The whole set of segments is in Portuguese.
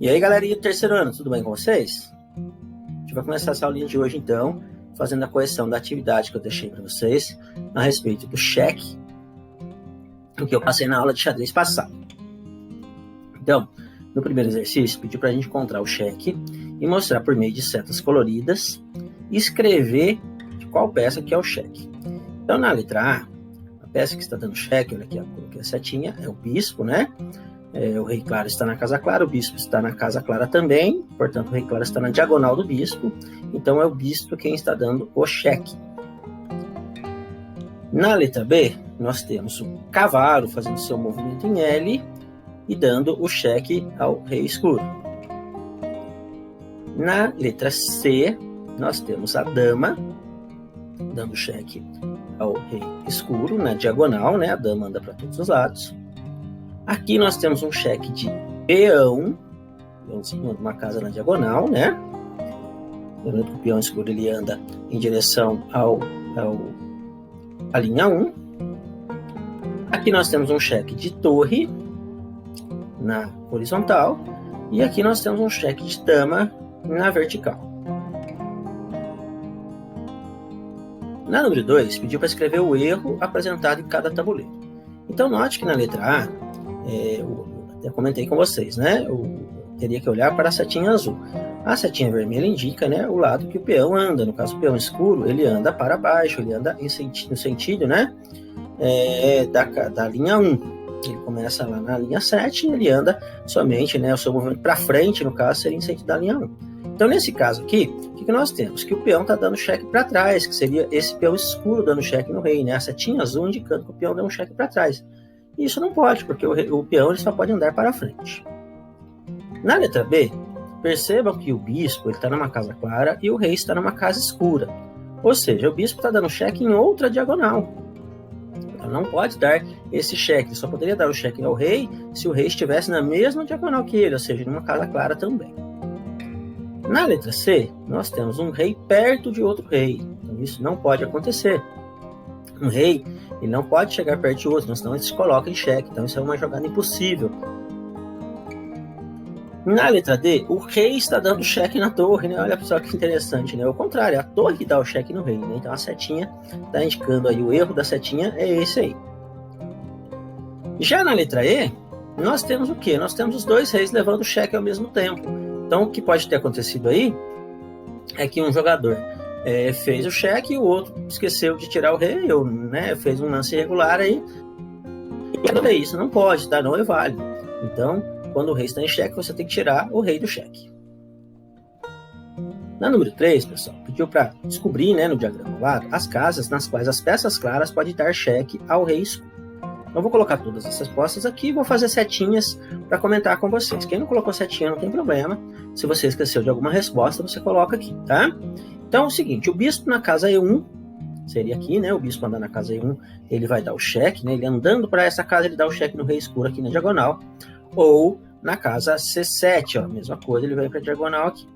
E aí, galerinha do terceiro ano, tudo bem com vocês? A gente vai começar essa aulinha de hoje, então, fazendo a correção da atividade que eu deixei para vocês a respeito do cheque, o que eu passei na aula de xadrez passado. Então, no primeiro exercício, pediu para a gente encontrar o cheque e mostrar por meio de setas coloridas e escrever de qual peça que é o cheque. Então, na letra A peça que está dando cheque, olha aqui, eu coloquei a setinha, é o bispo, né? O rei claro está na casa clara, o bispo está na casa clara também, portanto o rei claro está na diagonal do bispo, então é o bispo quem está dando o cheque. Na letra B, nós temos o cavalo fazendo seu movimento em L e dando o cheque ao rei escuro. Na letra C, nós temos a dama dando cheque ao rei escuro na diagonal, né? A dama anda para todos os lados. Aqui nós temos um cheque de peão, uma casa na diagonal, né? Lembrando que o peão escuro ele anda em direção à linha 1. Aqui nós temos um cheque de torre na horizontal. E aqui nós temos um cheque de dama na vertical. Na número 2, pediu para escrever o erro apresentado em cada tabuleiro. Então note que na letra A, eu até comentei com vocês, né? Eu teria que olhar para a setinha azul. A setinha vermelha indica, né, o lado que o peão anda. No caso, o peão escuro, ele anda para baixo, ele anda no sentido, né, da linha 1. Ele começa lá na linha 7 e ele anda somente, né, o seu movimento para frente, no caso, seria em sentido da linha 1. Então, nesse caso aqui, o que nós temos? Que o peão está dando cheque para trás, que seria esse peão escuro dando cheque no rei, né? A setinha azul indicando que o peão deu um cheque para trás. Isso não pode, porque o peão ele só pode andar para frente. Na letra B, percebam que o bispo está numa casa clara e o rei está numa casa escura. Ou seja, o bispo está dando cheque em outra diagonal. Então não pode dar esse cheque. Ele só poderia dar o cheque ao rei se o rei estivesse na mesma diagonal que ele, ou seja, numa casa clara também. Na letra C, nós temos um rei perto de outro rei. Então isso não pode acontecer. Um rei, ele não pode chegar perto de outro, senão ele se coloca em xeque. Então isso é uma jogada impossível. Na letra D, o rei está dando cheque na torre, né? Olha só que interessante, né? Ao contrário, a torre dá o cheque no rei, né? Então a setinha está indicando aí, o erro da setinha é esse aí. Já na letra E, nós temos o quê? Nós temos os dois reis levando o cheque ao mesmo tempo. Então o que pode ter acontecido aí é que um jogador fez o cheque e o outro esqueceu de tirar o rei, ou, né, fez um lance irregular aí. E isso não pode, tá? Não é válido. Então, quando o rei está em xeque, você tem que tirar o rei do xeque. Na número 3, pessoal, pediu para descobrir, né, no diagrama ao lado, as casas nas quais as peças claras podem dar cheque ao rei escuro. Então, eu vou colocar todas as respostas aqui e vou fazer setinhas para comentar com vocês. Quem não colocou setinha não tem problema. Se você esqueceu de alguma resposta, você coloca aqui, tá? Então, é o seguinte, o bispo na casa E1, seria aqui, né? O bispo andando na casa E1, ele vai dar o cheque, né? Ele andando para essa casa, ele dá o cheque no rei escuro aqui na diagonal. Ou na casa C7, ó, mesma coisa, ele vai para a diagonal aqui.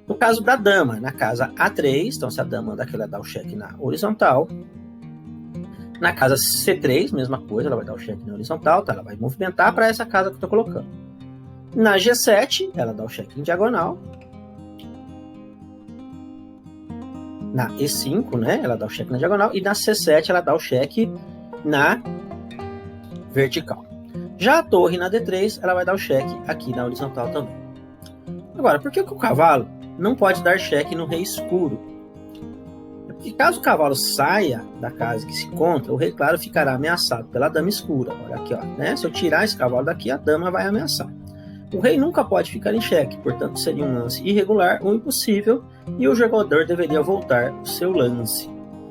No caso da dama, na casa A3, então se a dama anda aqui, ela dá o cheque na horizontal. Na casa C3, mesma coisa, ela vai dar o cheque na horizontal, tá? Ela vai movimentar para essa casa que eu estou colocando. Na G7, ela dá o cheque em diagonal. Na E5, né, ela dá o cheque na diagonal. E na C7, ela dá o cheque na vertical. Já a torre na D3, ela vai dar o cheque aqui na horizontal também. Agora, por que o cavalo não pode dar cheque no rei escuro? Porque caso o cavalo saia da casa que se encontra, o rei claro ficará ameaçado pela dama escura. Olha aqui, ó, né? Se eu tirar esse cavalo daqui, a dama vai ameaçar. O rei nunca pode ficar em xeque, portanto seria um lance irregular ou impossível e o jogador deveria voltar o seu lance.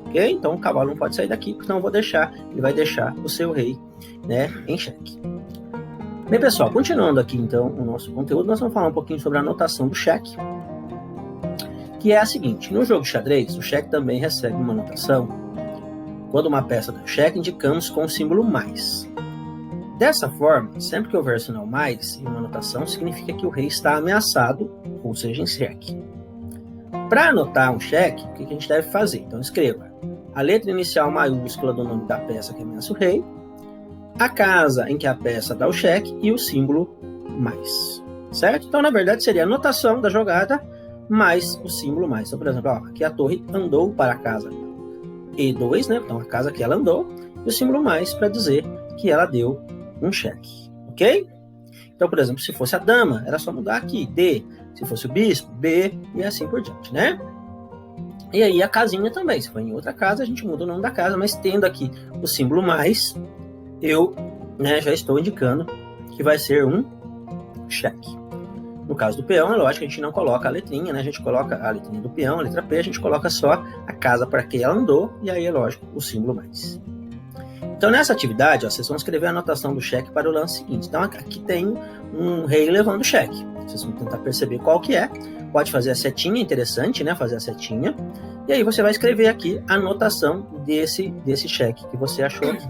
Ok? Então o cavalo não pode sair daqui, porque não vou deixar, ele vai deixar o seu rei, né, em xeque. Bem, pessoal, continuando aqui então o nosso conteúdo, nós vamos falar um pouquinho sobre a anotação do xeque, que é a seguinte: no jogo de xadrez, o xeque também recebe uma anotação. Quando uma peça dá xeque, indicamos com o símbolo mais. Dessa forma, sempre que houver sinal mais em uma anotação, significa que o rei está ameaçado, ou seja, em xeque. Para anotar um xeque, o que a gente deve fazer? Então escreva a letra inicial maiúscula do nome da peça que ameaça o rei, a casa em que a peça dá o cheque e o símbolo mais. certo? Então, na verdade, seria a anotação da jogada mais o símbolo mais. Então, por exemplo, ó, aqui a torre andou para a casa E2, né? Então, a casa que ela andou, e o símbolo mais para dizer que ela deu um cheque, ok? Então, por exemplo, se fosse a dama, era só mudar aqui, D. Se fosse o bispo, B, e assim por diante, né? E aí a casinha também, se for em outra casa, a gente muda o nome da casa, mas tendo aqui o símbolo mais, eu, né, já estou indicando que vai ser um cheque. No caso do peão, é lógico que a gente não coloca a letrinha, né? A gente coloca a letrinha do peão, a letra P, a gente coloca só a casa para que ela andou, e aí é lógico o símbolo mais. Então, nessa atividade, ó, vocês vão escrever a anotação do cheque para o lance seguinte. Então, aqui tem um rei levando o cheque. Vocês vão tentar perceber qual que é. Pode fazer a setinha, interessante, né? Fazer a setinha. E aí você vai escrever aqui a anotação desse cheque que você achou aqui.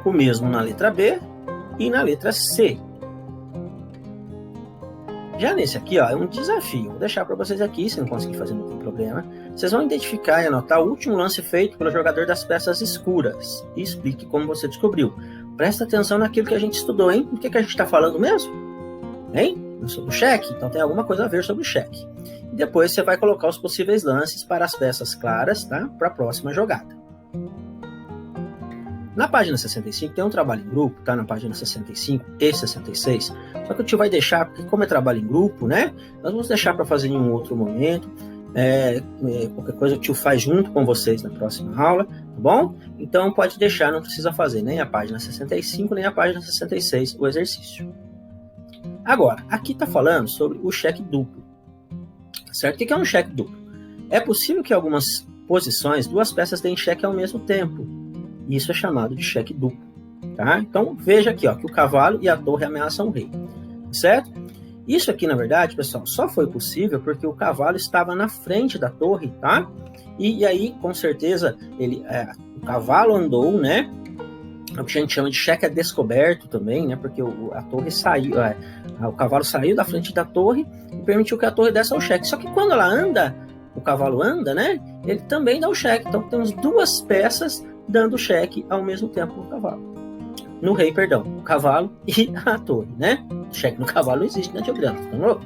O mesmo na letra B e na letra C. Já nesse aqui, ó, é um desafio. Vou deixar para vocês aqui, se não conseguir fazer, não tem problema. Vocês vão identificar e anotar o último lance feito pelo jogador das peças escuras. E explique como você descobriu. Presta atenção naquilo que a gente estudou, hein? O que a gente está falando mesmo? Hein? Sobre o cheque? Então tem alguma coisa a ver sobre o cheque. E depois você vai colocar os possíveis lances para as peças claras, tá? Para a próxima jogada. Na página 65 tem um trabalho em grupo, tá? Na página 65 e 66. Só que o tio vai deixar, porque como é trabalho em grupo, né? Nós vamos deixar para fazer em um outro momento. Qualquer coisa o tio faz junto com vocês na próxima aula, tá bom? Então pode deixar, não precisa fazer nem a página 65, nem a página 66, o exercício. Agora, aqui está falando sobre o cheque duplo, certo? O que é um cheque duplo? É possível que algumas posições, duas peças deem cheque ao mesmo tempo. Isso é chamado de cheque duplo, tá? Então, veja aqui, ó, que o cavalo e a torre ameaçam o rei, certo? Isso aqui, na verdade, pessoal, só foi possível porque o cavalo estava na frente da torre, tá? E aí, com certeza, o cavalo andou, né? O que a gente chama de cheque descoberto também, né? Porque a torre saiu, o cavalo saiu da frente da torre e permitiu que a torre desse ao cheque. Só que quando ela anda, o cavalo anda, né? Ele também dá o cheque. Então, temos duas peças dando cheque ao mesmo tempo no cavalo. No rei, perdão, o cavalo e a torre, né? Cheque no cavalo não existe, né, diagrama? Tá louco?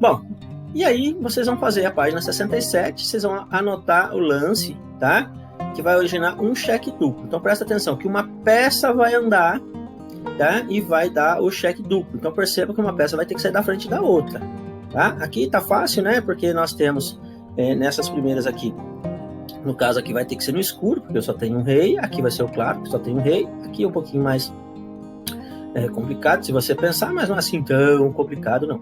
Bom, e aí vocês vão fazer a página 67, vocês vão anotar o lance, tá? Que vai originar um cheque duplo. Então presta atenção que uma peça vai andar, tá? E vai dar o cheque duplo. Então perceba que uma peça vai ter que sair da frente da outra, tá? Aqui tá fácil, né? Porque nós temos nessas primeiras aqui, no caso aqui vai ter que ser no escuro, porque eu só tenho um rei. Aqui vai ser o claro, porque só tem um rei. Aqui é um pouquinho mais complicado, se você pensar, mas não é assim tão complicado, não.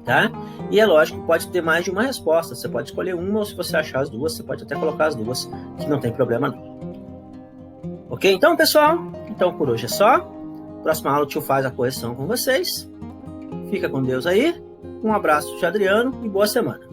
Tá? E é lógico que pode ter mais de uma resposta. Você pode escolher uma, ou se você achar as duas, você pode até colocar as duas, que não tem problema, não. Ok? Então, pessoal, então por hoje é só. Próxima aula o tio faz a correção com vocês. Fica com Deus aí. Um abraço de Adriano e boa semana.